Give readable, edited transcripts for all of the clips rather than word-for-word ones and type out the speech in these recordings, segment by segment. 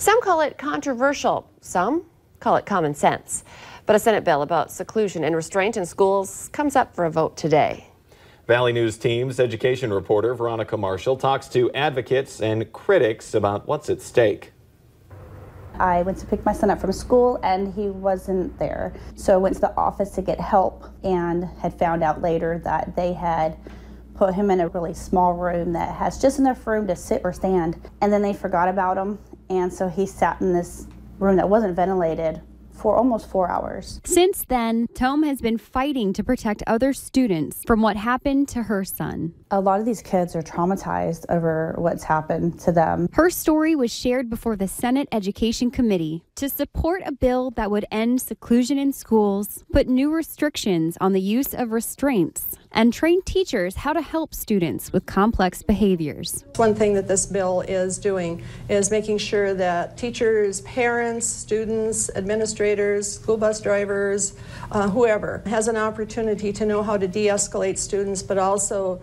Some call it controversial, some call it common sense. But a Senate bill about seclusion and restraint in schools comes up for a vote today. Valley News Team's education reporter Veronica Marshall talks to advocates and critics about what's at stake. I went to pick my son up from school and he wasn't there. So I went to the office to get help and had found out later that they had put him in a really small room that has just enough room to sit or stand. And then they forgot about him. And so he sat in this room that wasn't ventilated for almost 4 hours. Since then, Tome has been fighting to protect other students from what happened to her son. A lot of these kids are traumatized over what's happened to them. Her story was shared before the Senate Education Committee to support a bill that would end seclusion in schools, put new restrictions on the use of restraints, and train teachers how to help students with complex behaviors. One thing that this bill is doing is making sure that teachers, parents, students, administrators, school bus drivers, whoever has an opportunity to know how to de-escalate students, but also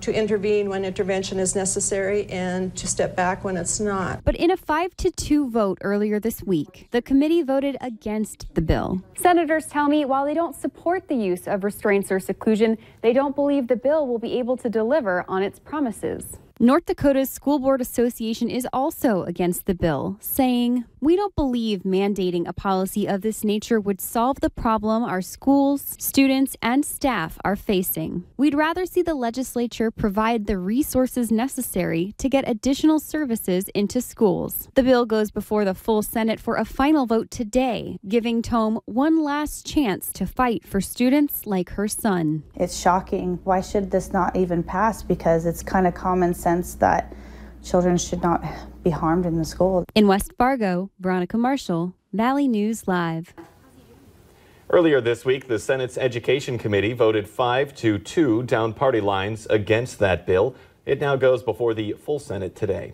to intervene when intervention is necessary and to step back when it's not. But in a 5-2 vote earlier this week, the committee voted against the bill. Senators tell me while they don't support the use of restraints or seclusion, they don't believe the bill will be able to deliver on its promises. North Dakota's School Board Association is also against the bill, saying, "We don't believe mandating a policy of this nature would solve the problem our schools, students, and staff are facing. We'd rather see the legislature provide the resources necessary to get additional services into schools." The bill goes before the full Senate for a final vote today, giving Tome one last chance to fight for students like her son. It's shocking. Why should this not even pass? Because it's kind of common sense that children should not be harmed in the school. In West Fargo, Veronica Marshall, Valley News Live. Earlier this week, the Senate's Education Committee voted 5-2 down party lines against that bill. It now goes before the full Senate today.